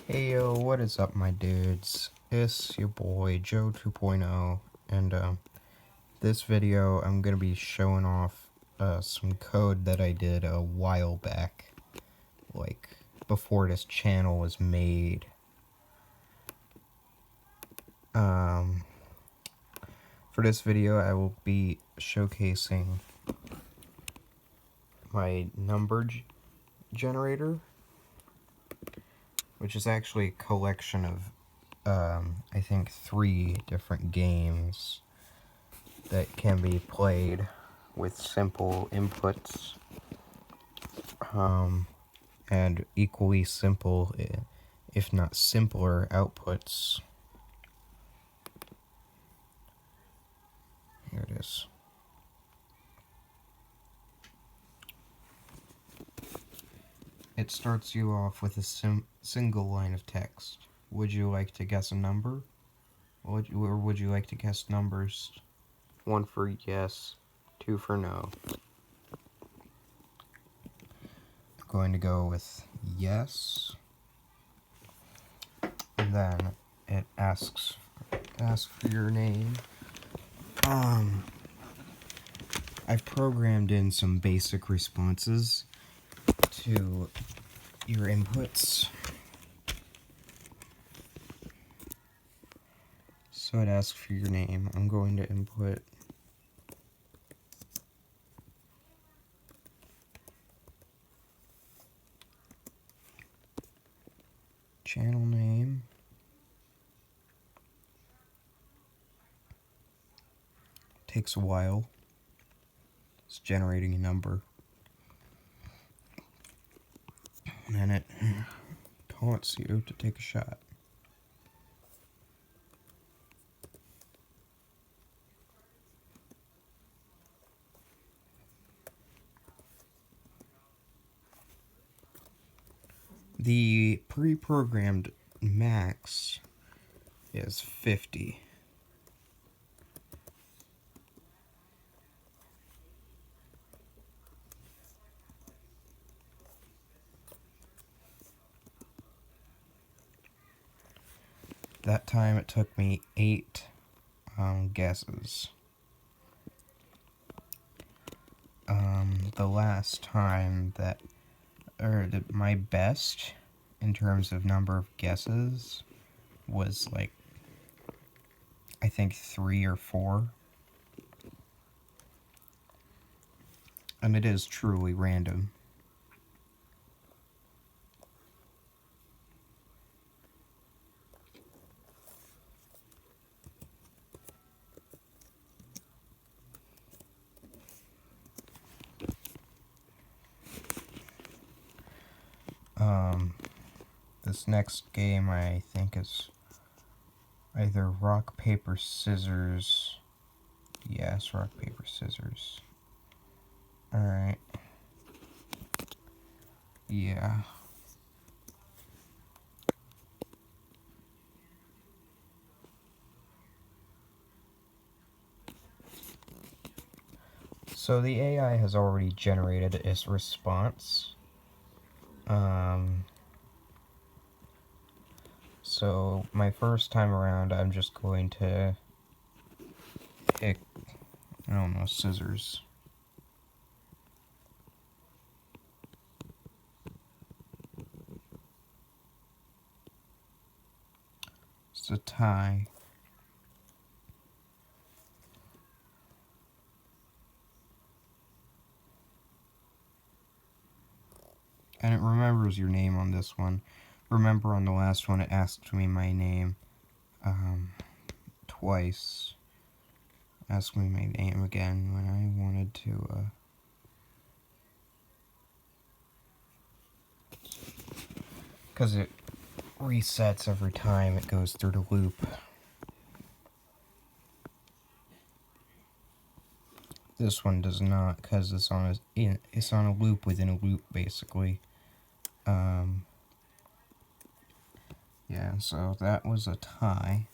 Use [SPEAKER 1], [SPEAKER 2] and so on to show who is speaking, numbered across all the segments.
[SPEAKER 1] Hey yo, what is up my dudes? It's your boy Joe 2.0 and this video I'm gonna be showing off some code that I did a while back, like before this channel was made. For this video I will be showcasing my number generator, which is actually a collection of I think 3 different games that can be played with simple inputs and equally simple, if not simpler, outputs. Here it is. It starts you off with a single line of text. Would you like to guess a number? Or would you like to guess numbers? 1 for yes, 2 for no. I'm going to go with yes. And then it asks for your name. I've programmed in some basic responses to your inputs. So it asks for your name. I'm going to input channel name, takes a while, it's generating a number, and then it taunts you to take a shot. The pre-programmed max is 50. That time it took me 8 guesses. The last time that, my best in terms of number of guesses was like, I think 3 or 4. And it is truly random. This next game I think is either rock, paper, scissors. Yes, rock, paper, scissors. Alright. Yeah. So the AI has already generated its response. So my first time around, I'm just going to pick, I don't know, scissors. It's a tie. And it remembers your name on this one. Remember on the last one it asked me my name twice. Asked me my name again when I wanted to because it resets every time it goes through the loop. This one does not, because it's on a loop within a loop, basically. Yeah, so that was a tie.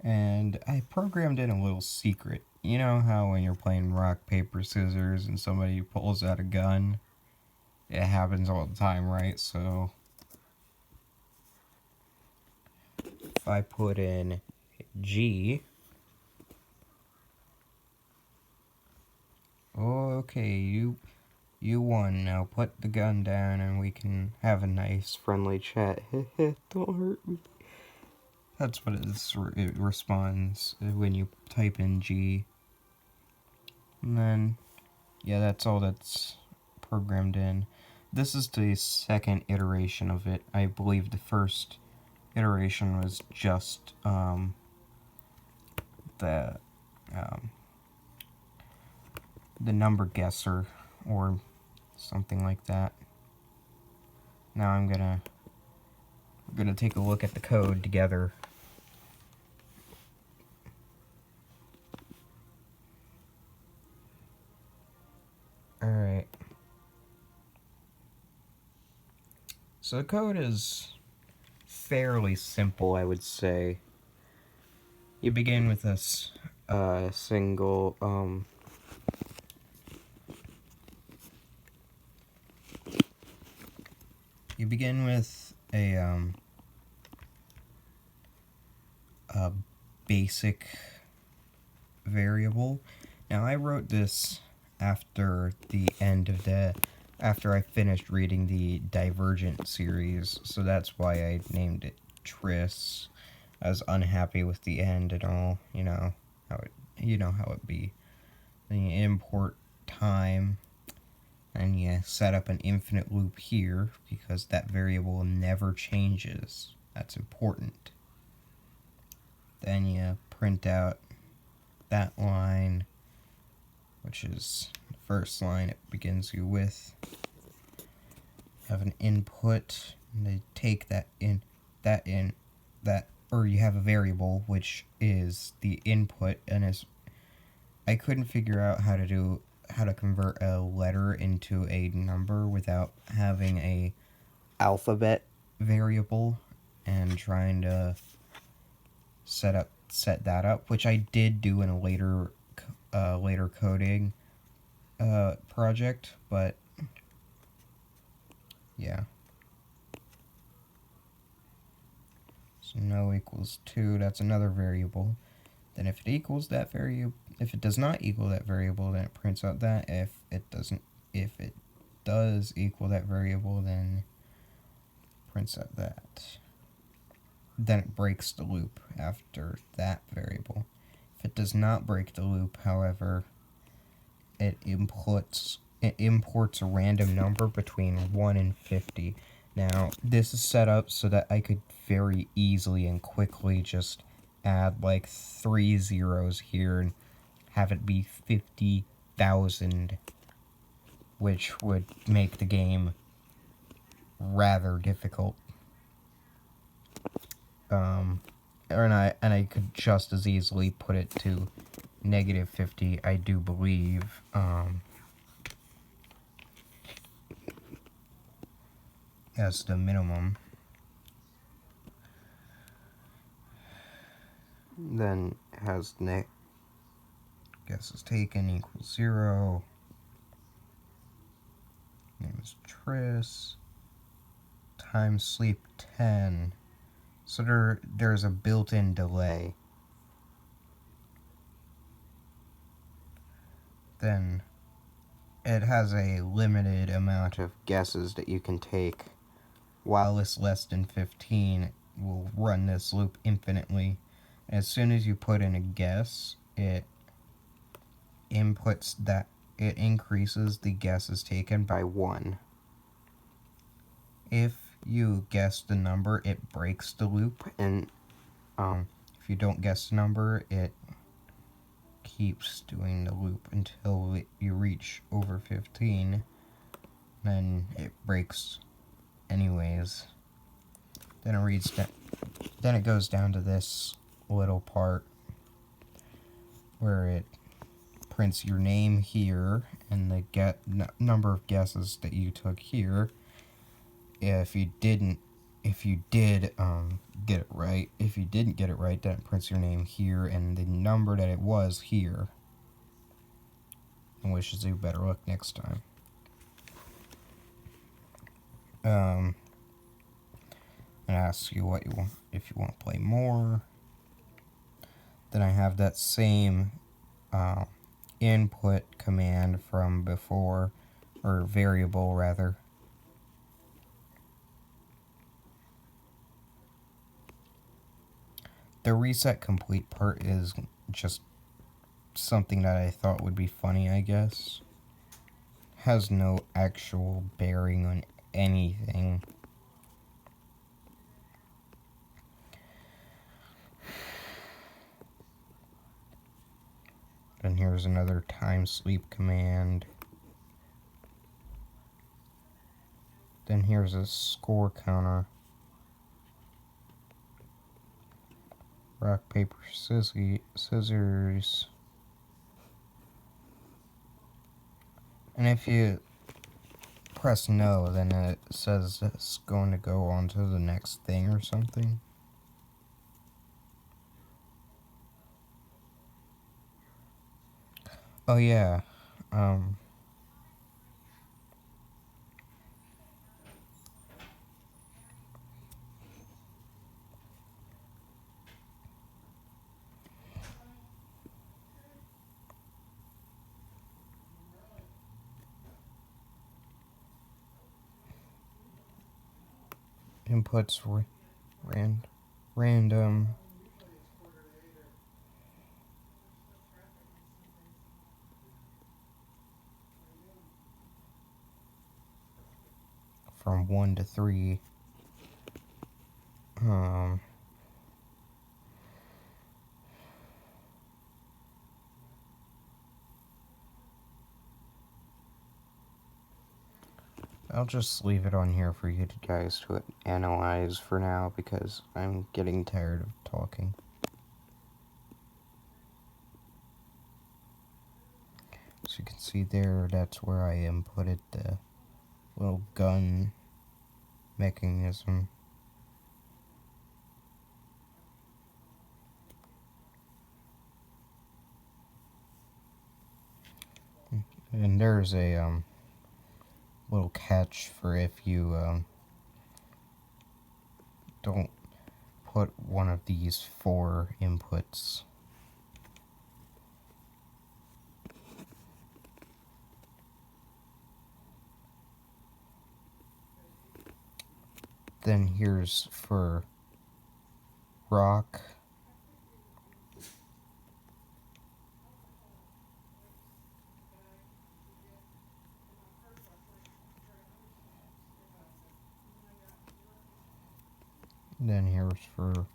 [SPEAKER 1] And I programmed in a little secret. You know how when you're playing rock, paper, scissors and somebody pulls out a gun? It happens all the time, right? So if I put in G, okay, you won. Now put the gun down and we can have a nice friendly chat. Don't hurt me. That's what it responds when you type in G. And then, yeah, that's all that's programmed in. This is the second iteration of it. I believe the first iteration was just the number guesser or something like that. Now we're gonna take a look at the code together. Alright. So the code is fairly simple, I would say. You begin with a single, you begin with a basic variable. Now I wrote this after I finished reading the Divergent series, so that's why I named it Tris. I was unhappy with the end and all, you know how it be. Then you import time, and you set up an infinite loop here, because that variable never changes. That's important. Then you print out that line, which is the first line it begins you with. Have an input, and they take or you have a variable, which is the input, and I couldn't figure out how to convert a letter into a number without having a alphabet variable, and trying to set that up, which I did do in a later coding project, but yeah. So no equals 2, that's another variable. Then if it does not equal that variable, then it prints out that. If it does equal that variable, then it prints out that. Then it breaks the loop after that variable. If it does not break the loop, however, it imports a random number between 1 and 50. Now, this is set up so that I could very easily and quickly just add like 3 zeros here and have it be 50,000, which would make the game rather difficult. And I could just as easily put it to -50, I do believe. As the minimum. Then has guesses taken equals 0. Name is Tris. Time sleep 10. So there's a built-in delay. Then it has a limited amount of guesses that you can take. While it's less than 15, it will run this loop infinitely. As soon as you put in a guess, it increases the guesses taken by 1. If you guess the number, it breaks the loop, and if you don't guess the number, it keeps doing the loop until you reach over 15. Then it breaks anyways. Then it goes down to this little part where it prints your name here and the number of guesses that you took here. If you did get it right. If you didn't get it right, then it prints your name here and the number that it was here. And wishes you better luck next time. It asks you what you want, if you want to play more. Then I have that same input command from before, or variable rather. The reset complete part is just something that I thought would be funny, I guess. Has no actual bearing on anything. And here's another time sleep command. Then here's a score counter. Rock, paper, scissors. And if you press no, then it says it's going to go on to the next thing or something. Oh yeah, inputs random. From 1 to 3. I'll just leave it on here for you guys to analyze for now because I'm getting tired of talking. So you can see there, that's where I inputted the little gun mechanism. And there's a little catch for if you don't put one of these 4 inputs. Then here's for rock. Then here's for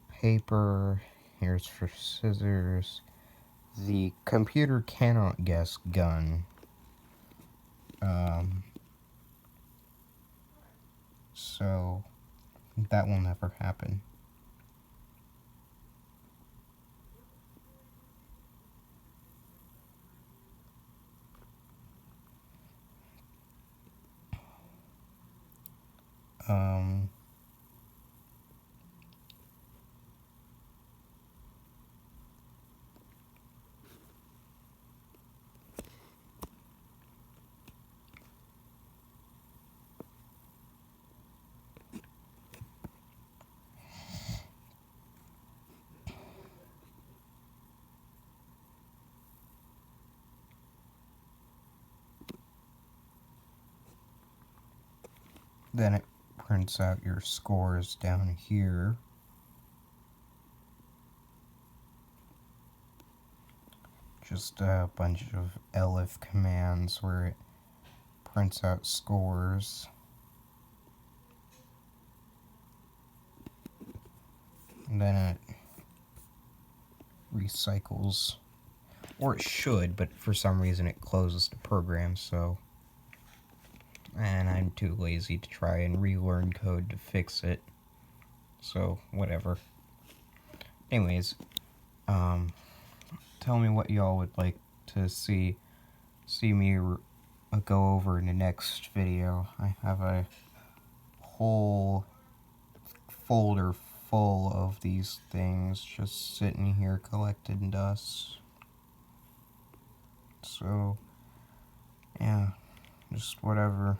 [SPEAKER 1] paper. Here's for scissors. The computer cannot guess gun. So that will never happen. Then it prints out your scores down here. Just a bunch of elif commands where it prints out scores. And then it recycles. Or it should, but for some reason it closes the program, so... And I'm too lazy to try and relearn code to fix it. So, whatever. Anyways, tell me what y'all would like to see me go over in the next video. I have a whole folder full of these things just sitting here collecting dust. So, yeah, just whatever.